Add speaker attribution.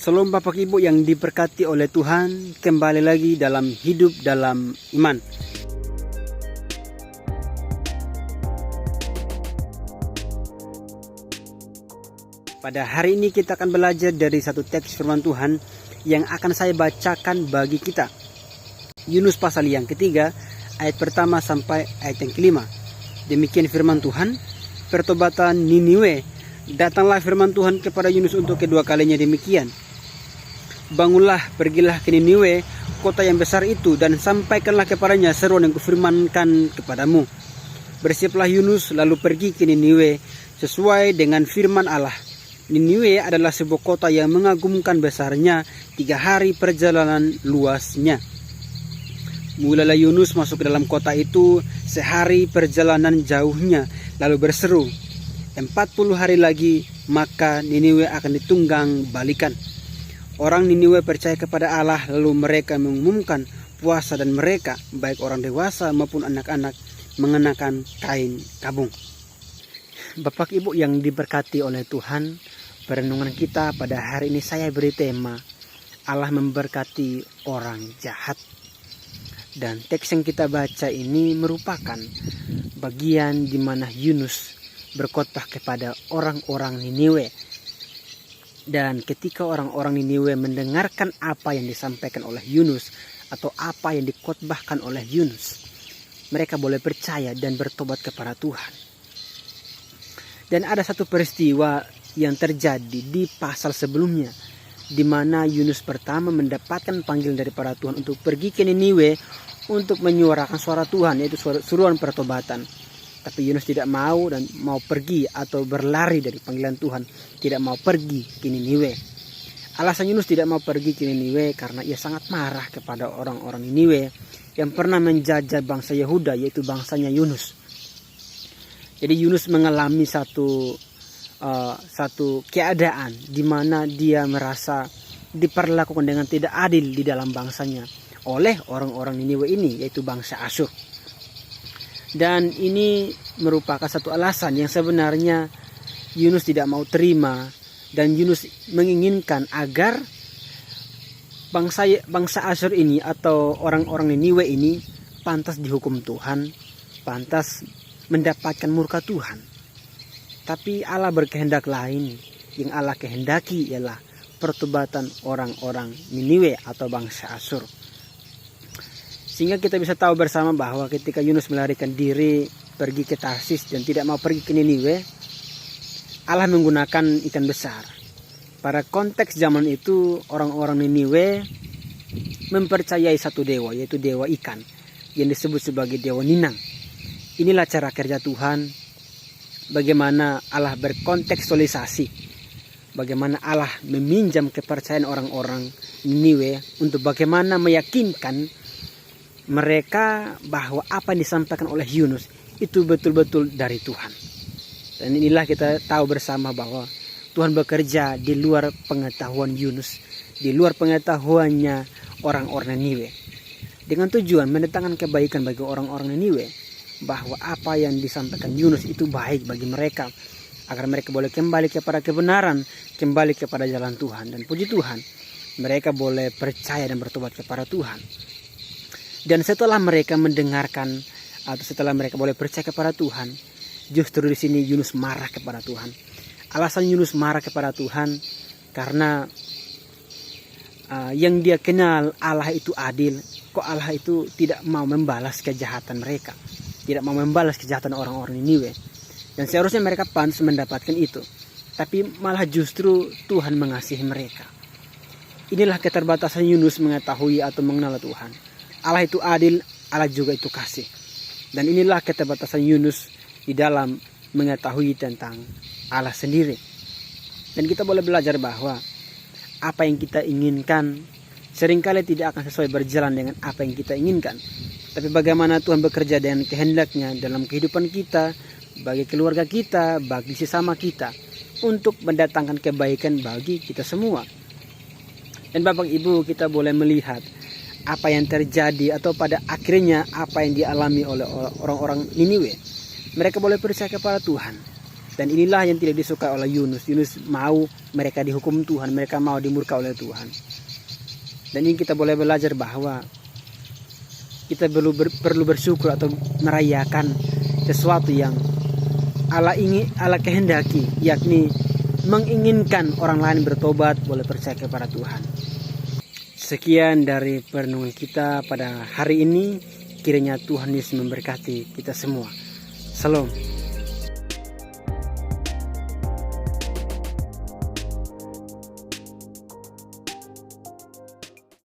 Speaker 1: Shalom Bapak Ibu yang diberkati oleh Tuhan, kembali lagi dalam hidup dalam iman. Pada hari ini kita akan belajar dari satu teks firman Tuhan yang akan saya bacakan bagi kita. Yunus pasal yang ketiga, ayat pertama sampai ayat yang kelima. Demikian firman Tuhan, pertobatan Niniwe. Datanglah firman Tuhan kepada Yunus untuk kedua kalinya demikian. Bangunlah, pergilah ke Niniwe, kota yang besar itu, dan sampaikanlah kepadanya seruan yang kufirmankan kepadamu. Bersiaplah Yunus, lalu pergi ke Niniwe, sesuai dengan firman Allah. Niniwe adalah sebuah kota yang mengagumkan besarnya, 3 hari perjalanan luasnya. Mulailah Yunus masuk ke dalam kota itu, sehari perjalanan jauhnya, lalu berseru, 40 hari lagi, maka Niniwe akan ditunggang balikan. Orang Niniwe percaya kepada Allah, lalu mereka mengumumkan puasa, dan mereka, baik orang dewasa maupun anak-anak, mengenakan kain kabung. Bapak Ibu yang diberkati oleh Tuhan, perenungan kita pada hari ini saya beri tema, Allah memberkati orang jahat. Dan teks yang kita baca ini merupakan bagian di mana Yunus berkhotbah kepada orang-orang Niniwe. Dan ketika orang-orang Niniwe mendengarkan apa yang disampaikan oleh Yunus atau apa yang dikhotbahkan oleh Yunus, mereka boleh percaya dan bertobat kepada Tuhan. Dan ada satu peristiwa yang terjadi di pasal sebelumnya, di mana Yunus pertama mendapatkan panggilan daripada Tuhan untuk pergi ke Niniwe untuk menyuarakan suara Tuhan, yaitu seruan pertobatan. Tapi Yunus tidak mau dan mau pergi atau berlari dari panggilan Tuhan, tidak mau pergi ke Niniwe. Alasan Yunus tidak mau pergi ke Niniwe karena ia sangat marah kepada orang-orang Niniwe yang pernah menjajah bangsa Yehuda, yaitu bangsanya Yunus. Jadi Yunus mengalami satu keadaan di mana dia merasa diperlakukan dengan tidak adil di dalam bangsanya oleh orang-orang Niniwe ini, yaitu bangsa Asyur. Dan ini merupakan satu alasan yang sebenarnya Yunus tidak mau terima, dan Yunus menginginkan agar bangsa Asyur ini atau orang-orang Niniwe ini pantas dihukum Tuhan, pantas mendapatkan murka Tuhan. Tapi Allah berkehendak lain. Yang Allah kehendaki ialah pertobatan orang-orang Niniwe atau bangsa Asyur. Sehingga kita bisa tahu bersama bahwa ketika Yunus melarikan diri pergi ke Tarsis dan tidak mau pergi ke Niniwe, Allah menggunakan ikan besar. Pada konteks zaman itu, orang-orang Niniwe mempercayai satu dewa, yaitu dewa ikan, yang disebut sebagai dewa Ninang. Inilah cara kerja Tuhan, bagaimana Allah berkontekstualisasi, bagaimana Allah meminjam kepercayaan orang-orang Niniwe untuk bagaimana meyakinkan mereka bahwa apa yang disampaikan oleh Yunus itu betul-betul dari Tuhan. Dan inilah kita tahu bersama bahwa Tuhan bekerja di luar pengetahuan Yunus, di luar pengetahuannya orang-orang Niniwe, dengan tujuan mendatangkan kebaikan bagi orang-orang Niniwe, bahwa apa yang disampaikan Yunus itu baik bagi mereka, agar mereka boleh kembali kepada kebenaran, kembali kepada jalan Tuhan. Dan puji Tuhan, mereka boleh percaya dan bertobat kepada Tuhan. Dan setelah mereka mendengarkan atau setelah mereka boleh percaya kepada Tuhan, justru di sini Yunus marah kepada Tuhan. Alasan Yunus marah kepada Tuhan karena yang dia kenal Allah itu adil. Kok Allah itu tidak mau membalas kejahatan mereka, tidak mau membalas kejahatan orang-orang Niniwe. Dan seharusnya mereka pantas mendapatkan itu, tapi malah justru Tuhan mengasihi mereka. Inilah keterbatasan Yunus mengetahui atau mengenal Tuhan. Allah itu adil, Allah juga itu kasih. Dan inilah keterbatasan Yunus di dalam mengetahui tentang Allah sendiri. Dan kita boleh belajar bahwa apa yang kita inginkan seringkali tidak akan sesuai berjalan dengan apa yang kita inginkan. Tapi bagaimana Tuhan bekerja dengan kehendaknya dalam kehidupan kita, bagi keluarga kita, bagi sesama kita, untuk mendatangkan kebaikan bagi kita semua. Dan Bapak Ibu, kita boleh melihat apa yang terjadi atau pada akhirnya apa yang dialami oleh orang-orang Niniwe. Mereka boleh percaya kepada Tuhan. Dan inilah yang tidak disukai oleh Yunus. Yunus mau mereka dihukum Tuhan, mereka mau dimurka oleh Tuhan. Dan ini kita boleh belajar bahwa kita perlu bersyukur atau merayakan sesuatu yang Allah kehendaki, yakni menginginkan orang lain bertobat, boleh percaya kepada Tuhan. Sekian dari perenungan kita pada hari ini. Kiranya Tuhan Yesus memberkati kita semua. Salam.